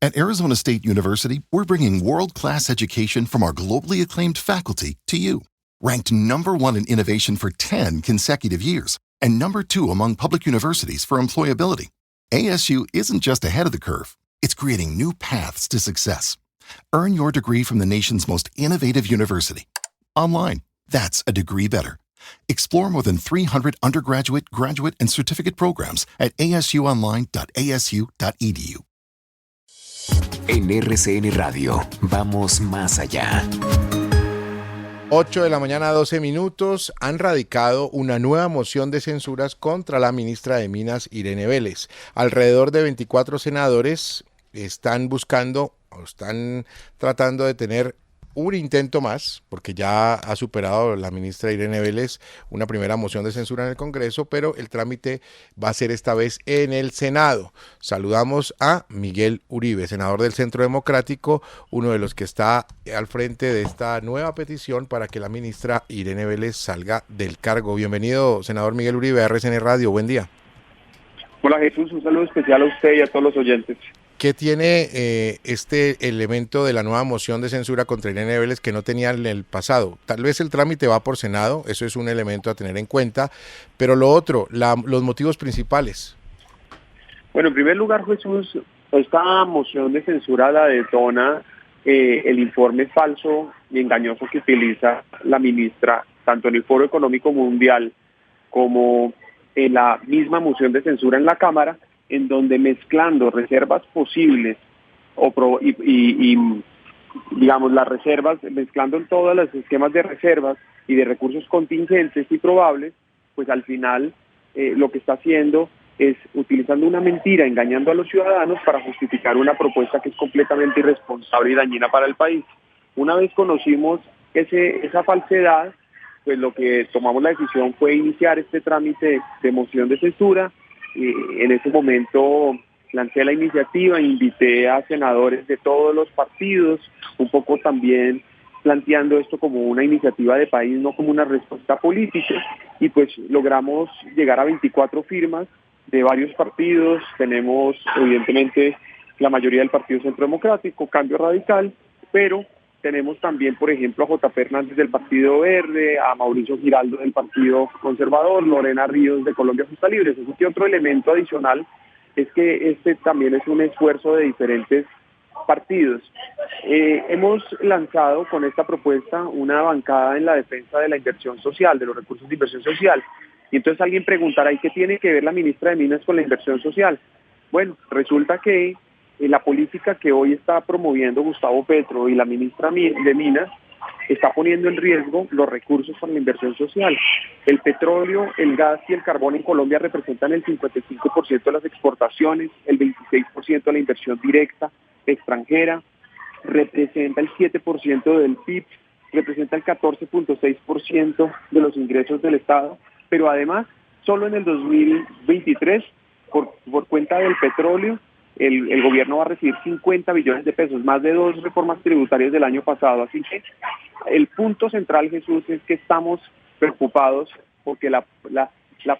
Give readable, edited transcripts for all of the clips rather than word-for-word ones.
At Arizona State University, we're bringing world-class education from our globally acclaimed faculty to you. Ranked #1 in innovation for 10 consecutive years and #2 among public universities for employability, ASU isn't just ahead of the curve, it's creating new paths to success. Earn your degree from the nation's most innovative university. Online, that's a degree better. Explore more than 300 undergraduate, graduate, and certificate programs at asuonline.asu.edu. En RCN Radio, vamos más allá. 8 de la mañana, 12 minutos, han radicado una nueva moción de censuras contra la ministra de Minas, Irene Vélez. Alrededor de 24 senadores están tratando de tener un intento más, porque ya ha superado la ministra Irene Vélez una primera moción de censura en el Congreso, pero el trámite va a ser esta vez en el Senado. Saludamos a Miguel Uribe, senador del Centro Democrático, uno de los que está al frente de esta nueva petición para que la ministra Irene Vélez salga del cargo. Bienvenido, senador Miguel Uribe, a RCN Radio. Buen día. Hola Jesús, un saludo especial a usted y a todos los oyentes. ¿Qué tiene este elemento de la nueva moción de censura contra Irene Vélez que no tenía en el pasado? Tal vez el trámite va por Senado, eso es un elemento a tener en cuenta, pero lo otro, los motivos principales. Bueno, en primer lugar, Jesús, esta moción de censura la detona el informe falso y engañoso que utiliza la ministra, tanto en el Foro Económico Mundial como en la misma moción de censura en la Cámara, en donde mezclando reservas posibles digamos las reservas, mezclando en todos los esquemas de reservas y de recursos contingentes y probables, pues al final lo que está haciendo es utilizando una mentira, engañando a los ciudadanos para justificar una propuesta que es completamente irresponsable y dañina para el país. Una vez conocimos esa falsedad, pues lo que tomamos la decisión fue iniciar este trámite de moción de censura. En ese momento lancé la iniciativa, invité a senadores de todos los partidos, un poco también planteando esto como una iniciativa de país, no como una respuesta política, y pues logramos llegar a 24 firmas de varios partidos. Tenemos evidentemente la mayoría del Partido Centro Democrático, Cambio Radical, pero tenemos también, por ejemplo, a J.P. Hernández del Partido Verde, a Mauricio Giraldo del Partido Conservador, Lorena Ríos de Colombia Justa Libre. Así que otro elemento adicional es que este también es un esfuerzo de diferentes partidos. Hemos lanzado con esta propuesta una bancada en la defensa de la inversión social, de los recursos de inversión social. Y entonces alguien preguntará, ¿y qué tiene que ver la ministra de Minas con la inversión social? Bueno, resulta que la política que hoy está promoviendo Gustavo Petro y la ministra de Minas está poniendo en riesgo los recursos para la inversión social. El petróleo, el gas y el carbón en Colombia representan el 55% de las exportaciones, el 26% de la inversión directa extranjera, representa el 7% del PIB, representa el 14.6% de los ingresos del Estado, pero además, solo en el 2023, por cuenta del petróleo, el gobierno va a recibir 50 billones de pesos, más de 2 reformas tributarias del año pasado. Así que el punto central, Jesús, es que estamos preocupados porque la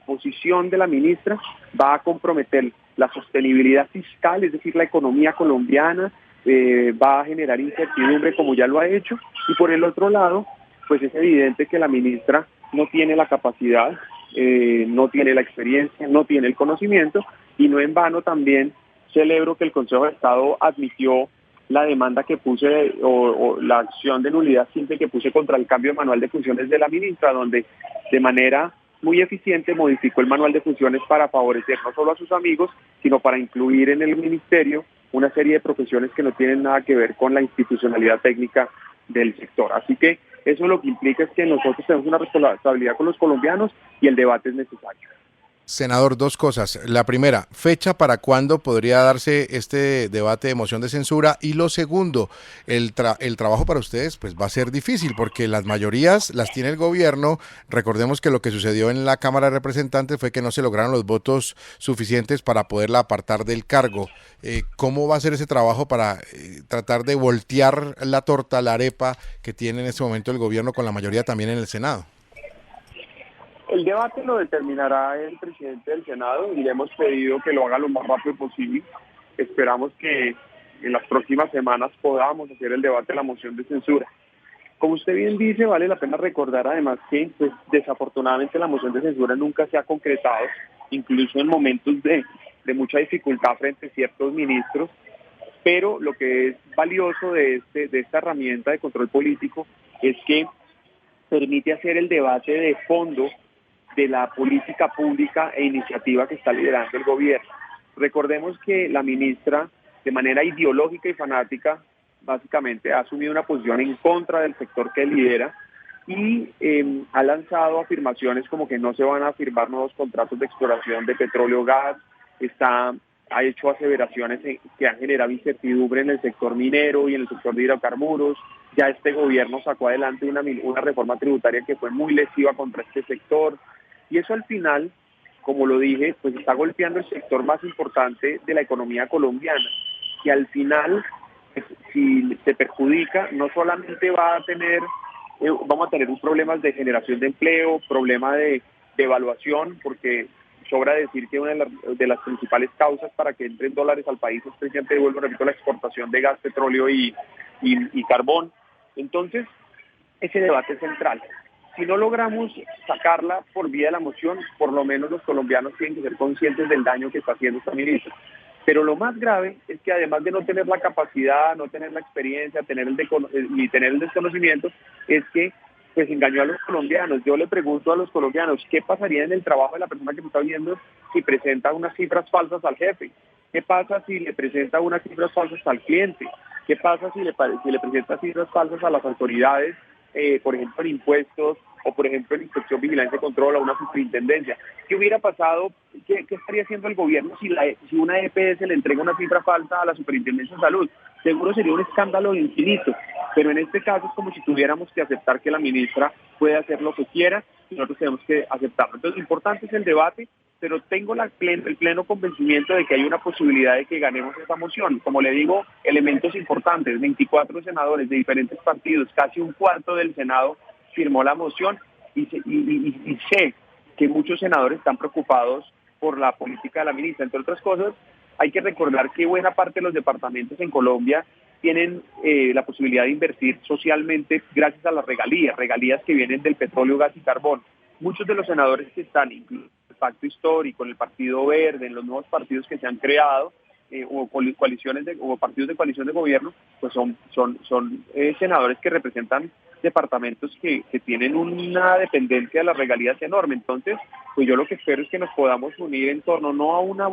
posición de la ministra va a comprometer la sostenibilidad fiscal, es decir, la economía colombiana, va a generar incertidumbre como ya lo ha hecho, y por el otro lado, pues es evidente que la ministra no tiene la capacidad, no tiene la experiencia, no tiene el conocimiento, y no en vano también celebro que el Consejo de Estado admitió la demanda que puse o la acción de nulidad simple que puse contra el cambio de manual de funciones de la ministra, donde de manera muy eficiente modificó el manual de funciones para favorecer no solo a sus amigos, sino para incluir en el ministerio una serie de profesiones que no tienen nada que ver con la institucionalidad técnica del sector. Así que eso lo que implica es que nosotros tenemos una responsabilidad con los colombianos y el debate es necesario. Senador, dos cosas. La primera, fecha para cuándo podría darse este debate de moción de censura, y lo segundo, el trabajo para ustedes pues va a ser difícil porque las mayorías las tiene el gobierno. Recordemos que lo que sucedió en la Cámara de Representantes fue que no se lograron los votos suficientes para poderla apartar del cargo. ¿Cómo va a ser ese trabajo para tratar de voltear la torta, la arepa que tiene en este momento el gobierno con la mayoría también en el Senado? El debate lo determinará el presidente del Senado y le hemos pedido que lo haga lo más rápido posible. Esperamos que en las próximas semanas podamos hacer el debate de la moción de censura. Como usted bien dice, vale la pena recordar además que pues, desafortunadamente la moción de censura nunca se ha concretado, incluso en momentos de mucha dificultad frente a ciertos ministros, pero lo que es valioso de esta herramienta de control político es que permite hacer el debate de fondo de la política pública e iniciativa que está liderando el gobierno. Recordemos que la ministra, de manera ideológica y fanática, básicamente ha asumido una posición en contra del sector que lidera y ha lanzado afirmaciones como que no se van a firmar nuevos contratos de exploración de petróleo, gas, ha hecho aseveraciones que han generado incertidumbre en el sector minero y en el sector de hidrocarburos. Ya este gobierno sacó adelante una reforma tributaria que fue muy lesiva contra este sector, y eso al final, como lo dije, pues está golpeando el sector más importante de la economía colombiana, y al final, pues, si se perjudica, no solamente vamos a tener un problema de generación de empleo, problema de evaluación, porque sobra decir que una de las principales causas para que entren dólares al país es precisamente, vuelvo a repito, la exportación de gas, petróleo y carbón. Entonces, ese debate es central. Si no logramos sacarla por vía de la moción, por lo menos los colombianos tienen que ser conscientes del daño que está haciendo esta ministra. Pero lo más grave es que además de no tener la capacidad, no tener la experiencia, ni tener el desconocimiento, es que pues engañó a los colombianos. Yo le pregunto a los colombianos, ¿qué pasaría en el trabajo de la persona que me está viendo si presenta unas cifras falsas al jefe? ¿Qué pasa si le presenta unas cifras falsas al cliente? ¿Qué pasa si le presenta cifras falsas a las autoridades, por ejemplo en impuestos, o por ejemplo en inspección, vigilancia y control, a una superintendencia? ¿Qué hubiera pasado? ¿Qué estaría haciendo el gobierno si una EPS le entrega una cifra falsa a la superintendencia de salud? Seguro sería un escándalo infinito, pero en este caso es como si tuviéramos que aceptar que la ministra puede hacer lo que quiera y nosotros tenemos que aceptarlo. Entonces lo importante es el debate, pero tengo el pleno convencimiento de que hay una posibilidad de que ganemos esta moción. Como le digo, elementos importantes: 24 senadores de diferentes partidos, casi un cuarto del Senado firmó la moción, y sé que muchos senadores están preocupados por la política de la ministra. Entre otras cosas, hay que recordar que buena parte de los departamentos en Colombia tienen la posibilidad de invertir socialmente gracias a las regalías que vienen del petróleo, gas y carbón. Muchos de los senadores que están, incluso el Pacto Histórico, en el Partido Verde, en los nuevos partidos que se han creado, o partidos de coalición de gobierno, pues son senadores que representan departamentos que tienen una dependencia de las regalías enorme. Entonces, pues yo lo que espero es que nos podamos unir en torno, no a una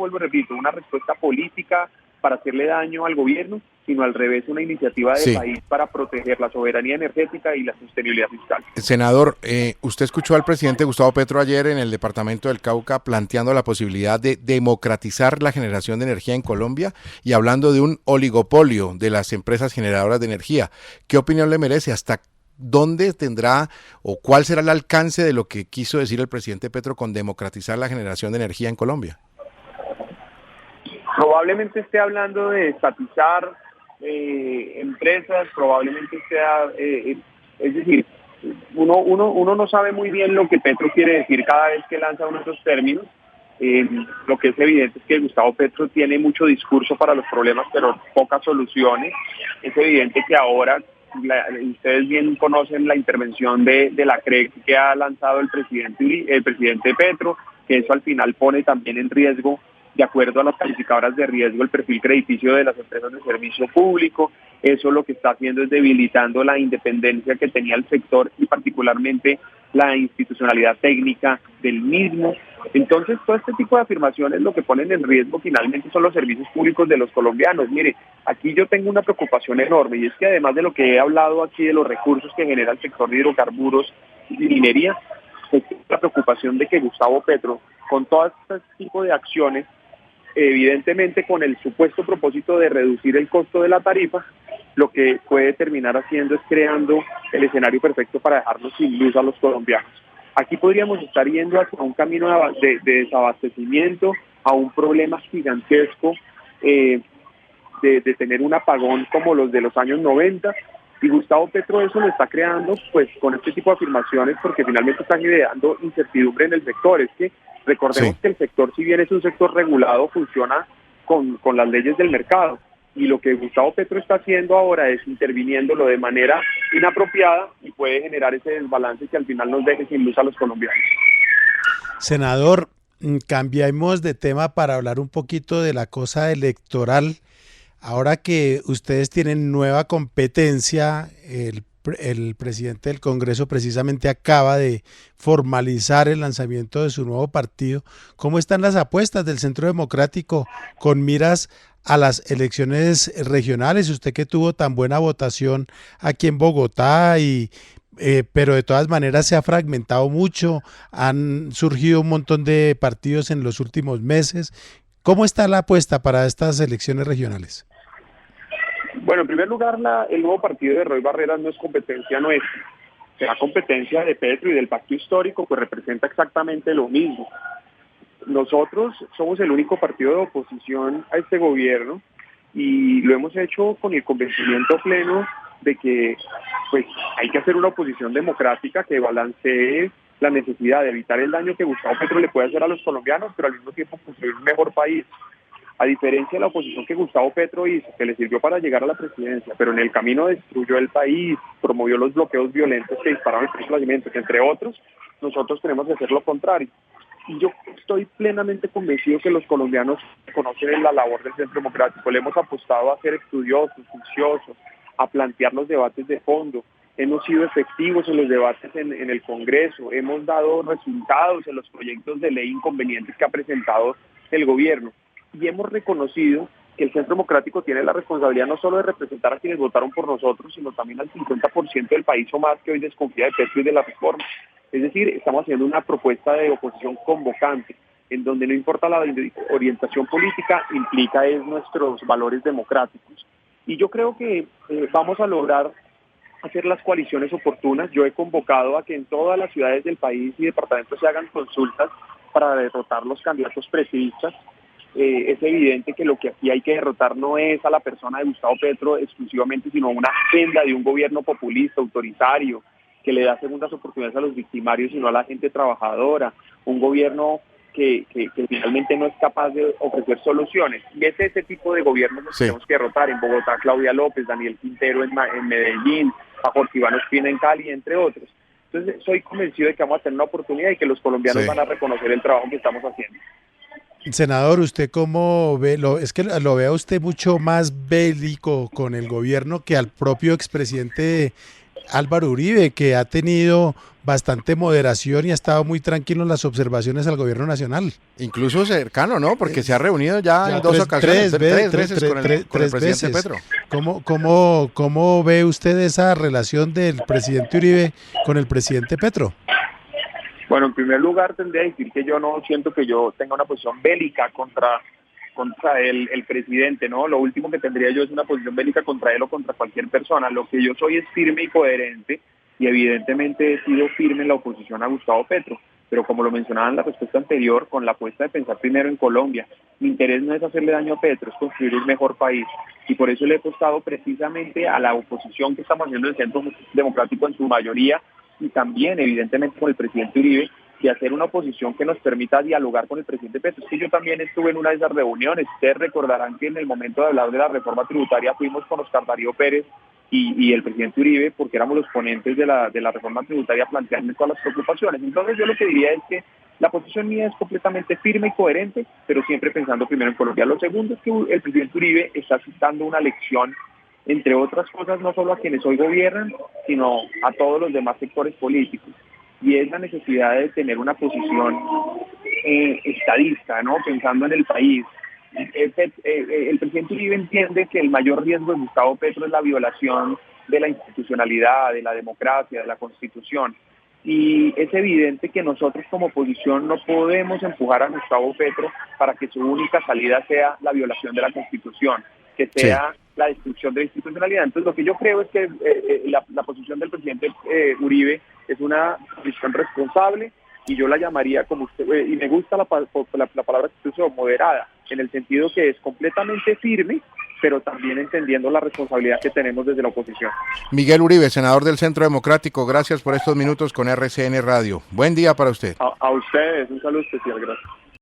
respuesta política para hacerle daño al gobierno, sino al revés, una iniciativa de país para proteger la soberanía energética y la sostenibilidad fiscal. Senador, usted escuchó al presidente Gustavo Petro ayer en el departamento del Cauca planteando la posibilidad de democratizar la generación de energía en Colombia y hablando de un oligopolio de las empresas generadoras de energía. ¿Qué opinión le merece? ¿Hasta dónde tendrá o cuál será el alcance de lo que quiso decir el presidente Petro con democratizar la generación de energía en Colombia? Probablemente esté hablando de estatizar empresas, probablemente sea, es decir, uno no sabe muy bien lo que Petro quiere decir cada vez que lanza uno de esos términos. Lo que es evidente es que Gustavo Petro tiene mucho discurso para los problemas, pero pocas soluciones. Es evidente que ahora, ustedes bien conocen la intervención de la CREC que ha lanzado el presidente Petro, que eso al final pone también en riesgo, de acuerdo a las calificadoras de riesgo, el perfil crediticio de las empresas de servicio público. Eso lo que está haciendo es debilitando la independencia que tenía el sector y particularmente la institucionalidad técnica del mismo. Entonces, todo este tipo de afirmaciones lo que ponen en riesgo finalmente son los servicios públicos de los colombianos. Mire, aquí yo tengo una preocupación enorme, y es que además de lo que he hablado aquí de los recursos que genera el sector de hidrocarburos y minería, es la preocupación de que Gustavo Petro, con todo este tipo de acciones, evidentemente con el supuesto propósito de reducir el costo de la tarifa, lo que puede terminar haciendo es creando el escenario perfecto para dejarnos sin luz a los colombianos. Aquí podríamos estar yendo hacia un camino de desabastecimiento, a un problema gigantesco de tener un apagón como los de los años 90, y Gustavo Petro eso lo está creando pues con este tipo de afirmaciones, porque finalmente está generando incertidumbre en el sector. Es que recordemos que el sector, si bien es un sector regulado, funciona con las leyes del mercado. y lo que Gustavo Petro está haciendo ahora es interviniéndolo de manera inapropiada y puede generar ese desbalance que al final nos deje sin luz a los colombianos. Senador, cambiemos de tema para hablar un poquito de la cosa electoral. Ahora que ustedes tienen nueva competencia, el presidente del Congreso precisamente acaba de formalizar el lanzamiento de su nuevo partido. ¿Cómo están las apuestas del Centro Democrático con miras a las elecciones regionales? Usted que tuvo tan buena votación aquí en Bogotá pero de todas maneras se ha fragmentado mucho, han surgido un montón de partidos en los últimos meses. ¿Cómo está la apuesta para estas elecciones regionales? Bueno, en primer lugar, el nuevo partido de Roy Barreras no es competencia nuestra, será competencia de Petro y del pacto histórico, pues representa exactamente lo mismo. Nosotros somos el único partido de oposición a este gobierno y lo hemos hecho con el convencimiento pleno de que pues hay que hacer una oposición democrática que balancee la necesidad de evitar el daño que Gustavo Petro le puede hacer a los colombianos, pero al mismo tiempo construir un mejor país. A diferencia de la oposición que Gustavo Petro hizo, que le sirvió para llegar a la presidencia, pero en el camino destruyó el país, promovió los bloqueos violentos que dispararon el precio de los alimentos, entre otros, nosotros tenemos que hacer lo contrario. Y yo estoy plenamente convencido que los colombianos conocen la labor del Centro Democrático. Le hemos apostado a ser estudiosos, juiciosos, a plantear los debates de fondo. Hemos sido efectivos en los debates en el Congreso. Hemos dado resultados en los proyectos de ley inconvenientes que ha presentado el gobierno. Y hemos reconocido que el Centro Democrático tiene la responsabilidad no solo de representar a quienes votaron por nosotros, sino también al 50% del país o más que hoy desconfía de Petro y de la reforma. Es decir, estamos haciendo una propuesta de oposición convocante, en donde no importa la orientación política, implica es nuestros valores democráticos. Y yo creo que vamos a lograr hacer las coaliciones oportunas. Yo he convocado a que en todas las ciudades del país y departamentos se hagan consultas para derrotar los candidatos presidencialistas. Es evidente que lo que aquí hay que derrotar no es a la persona de Gustavo Petro exclusivamente, sino una agenda de un gobierno populista, autoritario, que le da segundas oportunidades a los victimarios y no a la gente trabajadora, un gobierno que finalmente no es capaz de ofrecer soluciones. Y es ese tipo de gobiernos que tenemos que derrotar. En Bogotá, Claudia López, Daniel Quintero en Medellín, a Jorge Iván Ospina en Cali, entre otros. Entonces soy convencido de que vamos a tener una oportunidad y que los colombianos van a reconocer el trabajo que estamos haciendo. Senador, ¿usted cómo ve? Es que lo ve a usted mucho más bélico con el gobierno que al propio expresidente Álvaro Uribe, que ha tenido bastante moderación y ha estado muy tranquilo en las observaciones al gobierno nacional. Incluso cercano, ¿no? Porque se ha reunido ya en dos ocasiones, tres veces con el presidente Petro. ¿Cómo ve usted esa relación del presidente Uribe con el presidente Petro? Bueno, en primer lugar tendría que decir que yo no siento que yo tenga una posición bélica contra el presidente, ¿no? Lo último que tendría yo es una posición bélica contra él o contra cualquier persona. Lo que yo soy es firme y coherente y evidentemente he sido firme en la oposición a Gustavo Petro. Pero como lo mencionaba en la respuesta anterior, con la apuesta de pensar primero en Colombia, mi interés no es hacerle daño a Petro, es construir un mejor país. Y por eso le he apostado precisamente a la oposición que estamos haciendo en el Centro Democrático en su mayoría, y también evidentemente con el presidente Uribe, y hacer una oposición que nos permita dialogar con el presidente Petro. Es que yo también estuve en una de esas reuniones. Ustedes recordarán que en el momento de hablar de la reforma tributaria fuimos con Oscar Darío Pérez y el presidente Uribe, porque éramos los ponentes de la reforma tributaria planteando todas las preocupaciones. Entonces yo lo que diría es que la posición mía es completamente firme y coherente, pero siempre pensando primero en Colombia. Lo segundo es que el presidente Uribe está dando una lección, entre otras cosas, no solo a quienes hoy gobiernan, sino a todos los demás sectores políticos. Y es la necesidad de tener una posición estadista, ¿no? Pensando en el país. El presidente Uribe entiende que el mayor riesgo de Gustavo Petro es la violación de la institucionalidad, de la democracia, de la Constitución. Y es evidente que nosotros como oposición no podemos empujar a Gustavo Petro para que su única salida sea la violación de la Constitución, que sea la destrucción de la institucionalidad. Entonces lo que yo creo es que la posición del presidente Uribe es una posición responsable, y yo la llamaría, como usted, y me gusta la palabra que usted usó, moderada, en el sentido que es completamente firme, pero también entendiendo la responsabilidad que tenemos desde la oposición. Miguel Uribe, senador del Centro Democrático, gracias por estos minutos con RCN Radio. Buen día para usted. A ustedes, un saludo especial, gracias.